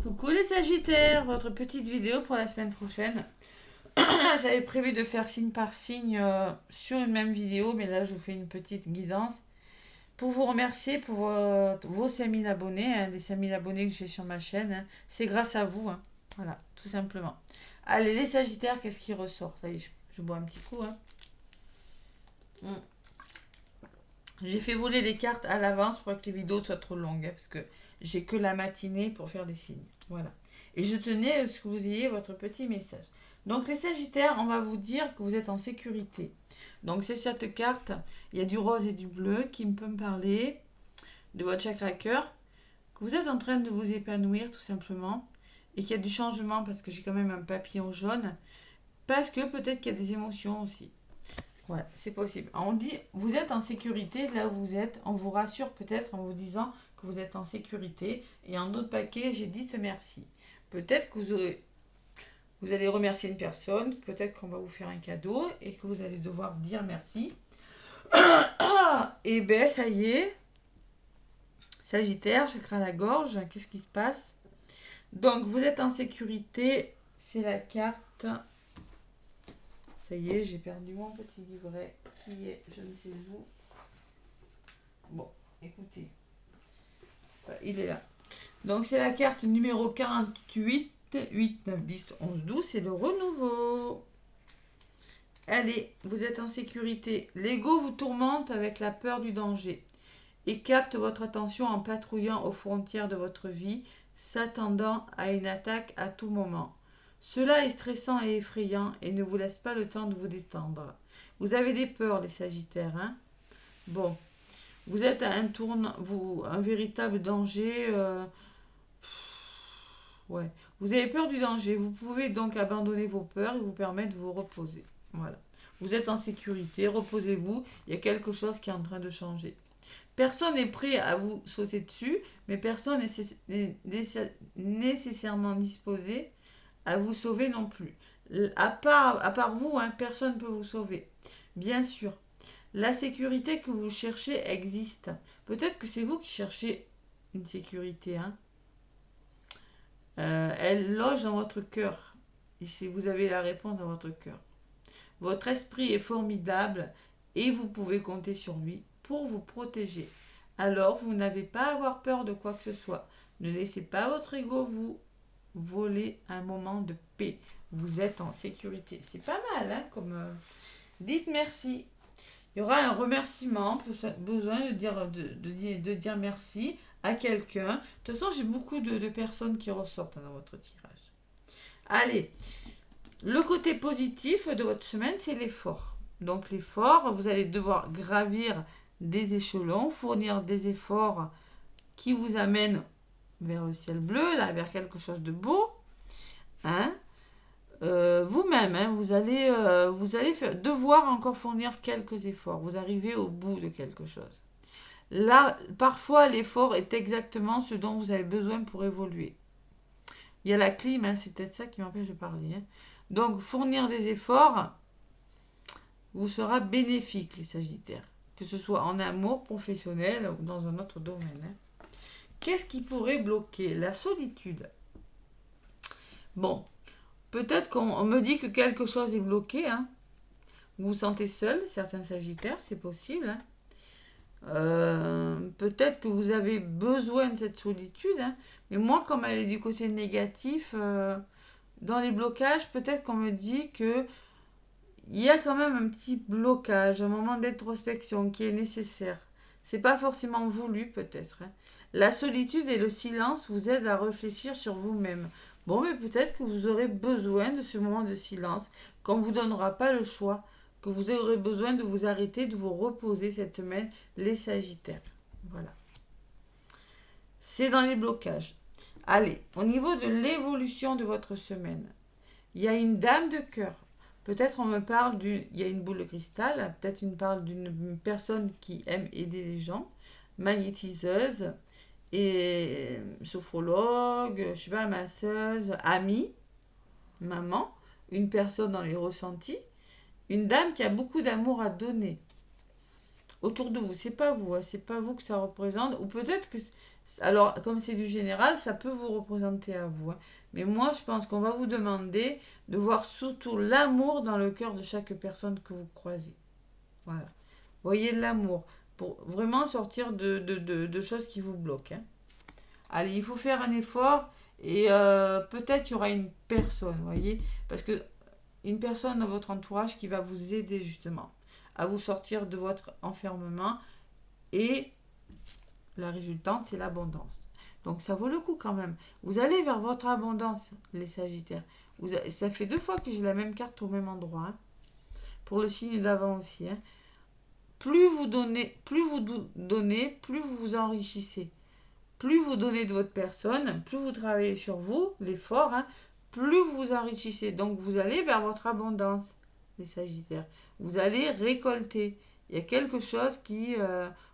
Coucou les Sagittaires, votre petite vidéo pour la semaine prochaine. J'avais prévu de faire signe par signe sur une même vidéo, mais là je vous fais une petite guidance pour vous remercier pour vos 5000 abonnés, les 5000 abonnés que j'ai sur ma chaîne. C'est grâce à vous, voilà, tout simplement. Allez les Sagittaires, qu'est-ce qui ressort? Ça y est, je bois un petit coup. Mm. J'ai fait voler les cartes à l'avance pour que les vidéos soient trop longues, parce que j'ai que la matinée pour faire des signes. Voilà. Et je tenais à ce que vous ayez votre petit message. Donc les Sagittaires, on va vous dire que vous êtes en sécurité. Donc c'est cette carte, il y a du rose et du bleu qui peut me parler de votre chakra cœur, que vous êtes en train de vous épanouir tout simplement, et qu'il y a du changement parce que j'ai quand même un papillon jaune, parce que peut-être qu'il y a des émotions aussi. Ouais, c'est possible. On dit, vous êtes en sécurité là où vous êtes. On vous rassure peut-être en vous disant que vous êtes en sécurité. Et en autre paquet, j'ai dit merci. Peut-être que vous allez remercier une personne. Peut-être qu'on va vous faire un cadeau et que vous allez devoir dire merci. Et ben ça y est. Sagittaire, chakra à la gorge. Qu'est-ce qui se passe? Donc vous êtes en sécurité. C'est la carte. Ça y est, j'ai perdu mon petit livret qui est je ne sais où. Bon, écoutez, il est là. Donc c'est la carte numéro 48, 8, 9, 10, 11, 12, c'est le renouveau. Allez, vous êtes en sécurité. L'ego vous tourmente avec la peur du danger et capte votre attention en patrouillant aux frontières de votre vie, s'attendant à une attaque à tout moment. Cela est stressant et effrayant et ne vous laisse pas le temps de vous détendre. Vous avez des peurs, les Sagittaires, hein? Bon, vous êtes à un véritable danger. Ouais. Vous avez peur du danger. Vous pouvez donc abandonner vos peurs et vous permettre de vous reposer. Voilà. Vous êtes en sécurité. Reposez-vous. Il y a quelque chose qui est en train de changer. Personne n'est prêt à vous sauter dessus, mais personne n'est nécessairement disposé à vous sauver non plus. À part vous, hein, personne ne peut vous sauver. Bien sûr. La sécurité que vous cherchez existe. Peut-être que c'est vous qui cherchez une sécurité. Hein. Elle loge dans votre cœur. Et si vous avez la réponse dans votre cœur. Votre esprit est formidable et vous pouvez compter sur lui pour vous protéger. Alors, vous n'avez pas à avoir peur de quoi que ce soit. Ne laissez pas votre ego vous voler un moment de paix. Vous êtes en sécurité. C'est pas mal, hein, comme... Dites merci. Il y aura un remerciement, besoin de dire merci à quelqu'un. De toute façon, j'ai beaucoup de personnes qui ressortent dans votre tirage. Allez, le côté positif de votre semaine, c'est l'effort. Donc l'effort, vous allez devoir gravir des échelons, fournir des efforts qui vous amènent vers le ciel bleu, là, vers quelque chose de beau. Hein? Vous-même, hein, vous allez devoir encore fournir quelques efforts. Vous arrivez au bout de quelque chose. Là, parfois, l'effort est exactement ce dont vous avez besoin pour évoluer. Il y a la clim, hein, c'est peut-être ça qui m'empêche de parler. Hein. Donc, fournir des efforts vous sera bénéfique, les Sagittaires. Que ce soit en amour professionnel ou dans un autre domaine. Hein. Qu'est-ce qui pourrait bloquer? La solitude. Bon, peut-être qu'on me dit que quelque chose est bloqué. Hein. Vous vous sentez seul, certains Sagittaires, c'est possible. Hein. Peut-être que vous avez besoin de cette solitude. Hein. Mais moi, comme elle est du côté négatif, dans les blocages, peut-être qu'on me dit que il y a quand même un petit blocage, un moment d'introspection qui est nécessaire. C'est pas forcément voulu, peut-être. Hein. La solitude et le silence vous aident à réfléchir sur vous-même. Bon, mais peut-être que vous aurez besoin de ce moment de silence, qu'on ne vous donnera pas le choix, que vous aurez besoin de vous arrêter, de vous reposer cette semaine, les Sagittaires. Voilà. C'est dans les blocages. Allez, au niveau de l'évolution de votre semaine, il y a une dame de cœur. Peut-être on me parle d'une... Il y a une boule de cristal. Peut-être on parle d'une personne qui aime aider les gens. Magnétiseuse. Et sophrologue, je sais pas, masseuse, amie, maman. Une personne dans les ressentis. Une dame qui a beaucoup d'amour à donner autour de vous. C'est pas vous, hein, c'est pas vous que ça représente. Ou peut-être que Alors, comme c'est du général, ça peut vous représenter à vous, hein. Mais moi, je pense qu'on va vous demander de voir surtout l'amour dans le cœur de chaque personne que vous croisez. Voilà. Voyez l'amour pour vraiment sortir de choses qui vous bloquent, hein. Allez, il faut faire un effort et peut-être qu'il y aura une personne, voyez, parce que une personne dans votre entourage qui va vous aider justement à vous sortir de votre enfermement et la résultante, c'est l'abondance. Donc ça vaut le coup quand même. Vous allez vers votre abondance, les Sagittaires. Ça fait 2 fois que j'ai la même carte au même endroit, hein. Pour le signe d'avant aussi, hein. Plus vous donnez, plus vous vous enrichissez. Plus vous donnez de votre personne, plus vous travaillez sur vous, l'effort, hein, plus vous vous enrichissez. Donc vous allez vers votre abondance, les Sagittaires. Vous allez récolter. Il y a quelque chose qui...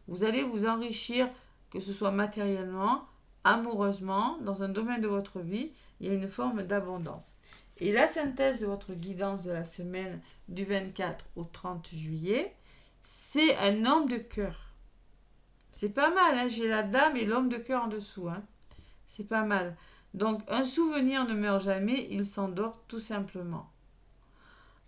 vous allez vous enrichir, que ce soit matériellement, amoureusement, dans un domaine de votre vie, il y a une forme d'abondance. Et la synthèse de votre guidance de la semaine du 24 au 30 juillet, c'est un homme de cœur. C'est pas mal, hein, j'ai la dame et l'homme de cœur en dessous, hein. C'est pas mal. Donc, un souvenir ne meurt jamais, il s'endort tout simplement.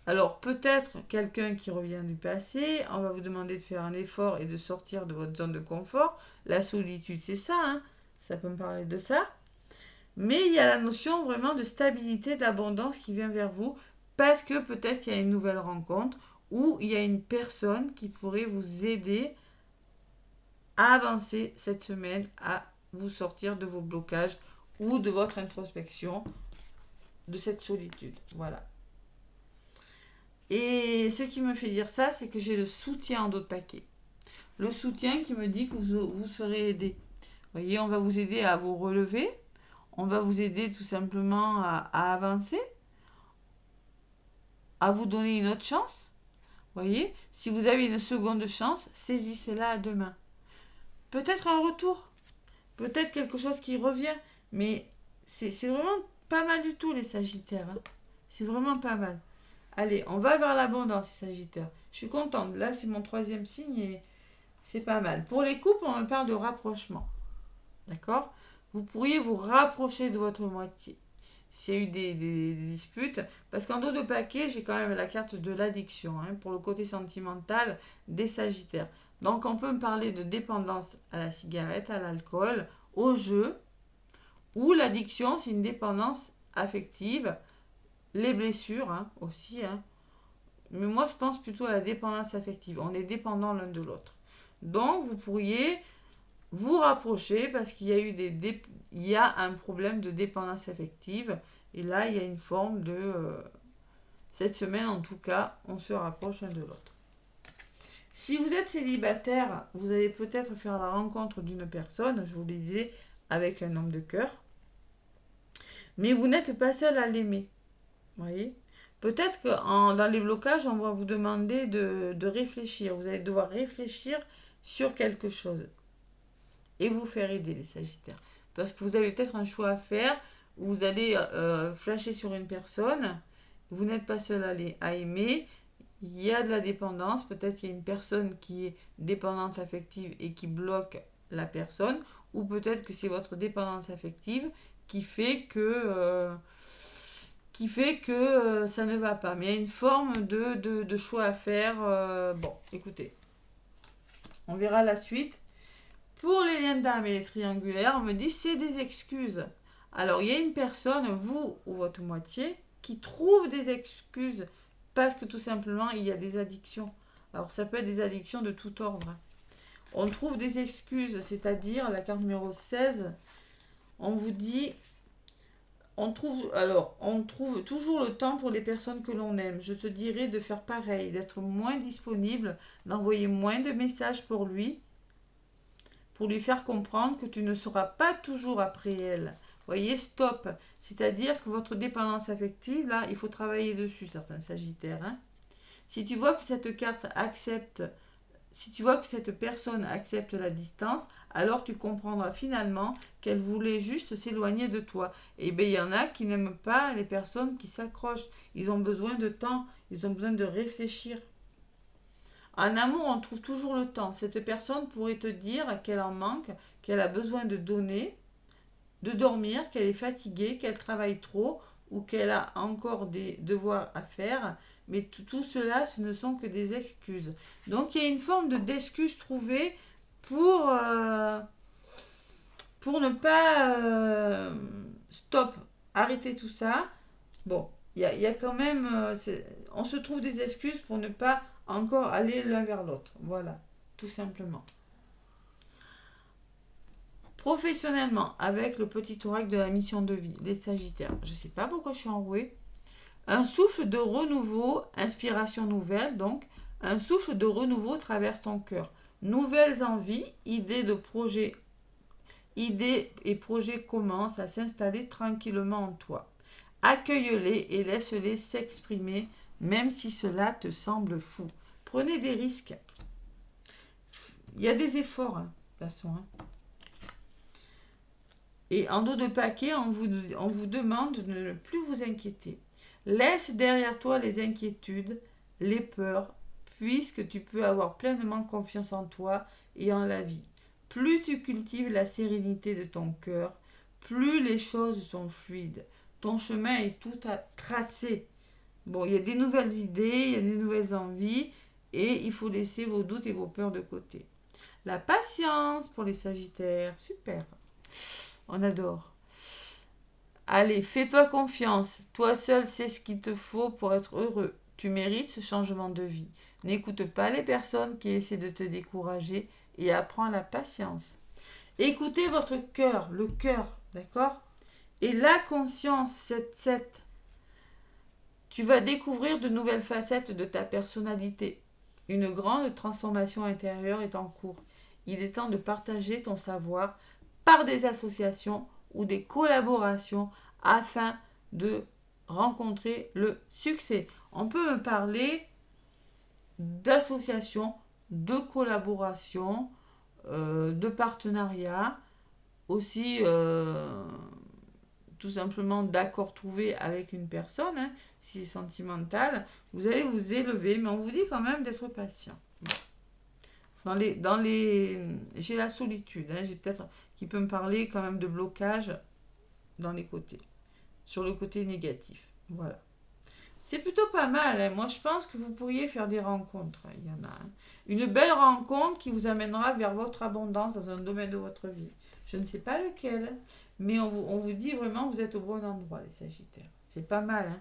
Alors, peut-être quelqu'un qui revient du passé, on va vous demander de faire un effort et de sortir de votre zone de confort. La solitude, c'est ça, hein. Ça peut me parler de ça. Mais il y a la notion vraiment de stabilité, d'abondance qui vient vers vous parce que peut-être il y a une nouvelle rencontre ou il y a une personne qui pourrait vous aider à avancer cette semaine, à vous sortir de vos blocages ou de votre introspection, de cette solitude. Voilà. Et ce qui me fait dire ça, c'est que j'ai le soutien en d'autres paquets. Le soutien qui me dit que vous serez aidé. Vous voyez, on va vous aider à vous relever. On va vous aider tout simplement à avancer. À vous donner une autre chance. Vous voyez, si vous avez une seconde chance, saisissez-la à deux mains. Peut-être un retour. Peut-être quelque chose qui revient. Mais c'est vraiment pas mal du tout, les Sagittaires, hein. C'est vraiment pas mal. Allez, on va vers l'abondance, les Sagittaires. Je suis contente. Là, c'est mon 3e signe et c'est pas mal. Pour les couples, on me parle de rapprochement. D'accord? Vous pourriez vous rapprocher de votre moitié. S'il y a eu des disputes. Parce qu'en dos de paquet, j'ai quand même la carte de l'addiction, hein, pour le côté sentimental des Sagittaires. Donc, on peut me parler de dépendance à la cigarette, à l'alcool, au jeu. Ou l'addiction, c'est une dépendance affective. Les blessures, hein, aussi, hein. Mais moi, je pense plutôt à la dépendance affective. On est dépendants l'un de l'autre. Donc, vous pourriez vous rapprocher parce qu'il y a eu il y a un problème de dépendance affective. Et là, il y a une forme de... cette semaine, en tout cas, on se rapproche l'un de l'autre. Si vous êtes célibataire, vous allez peut-être faire la rencontre d'une personne, je vous le disais, avec un homme de cœur. Mais vous n'êtes pas seul à l'aimer. Vous voyez? Peut-être que dans les blocages, on va vous demander de réfléchir. Vous allez devoir réfléchir sur quelque chose. Et vous faire aider, les Sagittaires. Parce que vous avez peut-être un choix à faire. Où vous allez flasher sur une personne. Vous n'êtes pas seul à aimer. Il y a de la dépendance. Peut-être qu'il y a une personne qui est dépendante affective et qui bloque la personne. Ou peut-être que c'est votre dépendance affective qui fait que... ça ne va pas. Mais il y a une forme de choix à faire. Bon, écoutez. On verra la suite. Pour les liens d'âme et les triangulaires, on me dit c'est des excuses. Alors, il y a une personne, vous ou votre moitié, qui trouve des excuses parce que tout simplement, il y a des addictions. Alors, ça peut être des addictions de tout ordre. On trouve des excuses, c'est-à-dire, la carte numéro 16, on vous dit... On trouve toujours le temps pour les personnes que l'on aime. Je te dirais de faire pareil, d'être moins disponible, d'envoyer moins de messages pour lui faire comprendre que tu ne seras pas toujours après elle. Voyez, stop. C'est-à-dire que votre dépendance affective, là, il faut travailler dessus, certains Sagittaires, hein. Si tu vois que cette carte accepte, si tu vois que cette personne accepte la distance, alors tu comprendras finalement qu'elle voulait juste s'éloigner de toi. Et bien, il y en a qui n'aiment pas les personnes qui s'accrochent. Ils ont besoin de temps, ils ont besoin de réfléchir. En amour, on trouve toujours le temps. Cette personne pourrait te dire qu'elle en manque, qu'elle a besoin de donner, de dormir, qu'elle est fatiguée, qu'elle travaille trop ou qu'elle a encore des devoirs à faire. Mais tout cela, ce ne sont que des excuses. Donc il y a une forme d'excuse trouvée pour, pour ne pas... stop, arrêter tout ça. Bon, il y a quand même... on se trouve des excuses pour ne pas encore aller l'un vers l'autre. Voilà, tout simplement. Professionnellement, avec le petit oracle de la mission de vie, les Sagittaires. Je ne sais pas pourquoi je suis enrouée. Un souffle de renouveau, inspiration nouvelle, donc un souffle de renouveau traverse ton cœur. Nouvelles envies, idées et projets commencent à s'installer tranquillement en toi. Accueille-les et laisse-les s'exprimer, même si cela te semble fou. Prenez des risques. Il y a des efforts, de toute façon. Et en dos de paquet, on vous demande de ne plus vous inquiéter. Laisse derrière toi les inquiétudes, les peurs, puisque tu peux avoir pleinement confiance en toi et en la vie. Plus tu cultives la sérénité de ton cœur, plus les choses sont fluides. Ton chemin est tout à tracer. Bon, il y a des nouvelles idées, il y a des nouvelles envies, et il faut laisser vos doutes et vos peurs de côté. La patience pour les Sagittaires, super. On adore. Allez, fais-toi confiance. Toi seul sais ce qu'il te faut pour être heureux. Tu mérites ce changement de vie. N'écoute pas les personnes qui essaient de te décourager et apprends la patience. Écoutez votre cœur, le cœur, d'accord? Et la conscience, cette. Tu vas découvrir de nouvelles facettes de ta personnalité. Une grande transformation intérieure est en cours. Il est temps de partager ton savoir par des associations ou des collaborations afin de rencontrer le succès. On peut me parler d'associations, de collaborations, de partenariats, aussi tout simplement d'accords trouvés avec une personne, si c'est sentimental. Vous allez vous élever, mais on vous dit quand même d'être patient. J'ai la solitude, j'ai peut-être qui peut me parler quand même de blocage dans les côtés, sur le côté négatif. Voilà. C'est plutôt pas mal. Moi, je pense que vous pourriez faire des rencontres. Il y en a. Une belle rencontre qui vous amènera vers votre abondance dans un domaine de votre vie. Je ne sais pas lequel, mais on vous dit vraiment que vous êtes au bon endroit, les Sagittaires. C'est pas mal.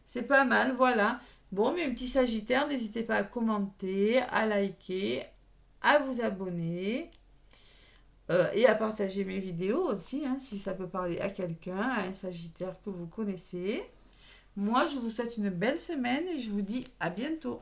C'est pas mal, voilà. Bon, mes petits Sagittaires, n'hésitez pas à commenter, à liker, à vous abonner et à partager mes vidéos aussi, si ça peut parler à quelqu'un, à un Sagittaire que vous connaissez. Moi, je vous souhaite une belle semaine et je vous dis à bientôt.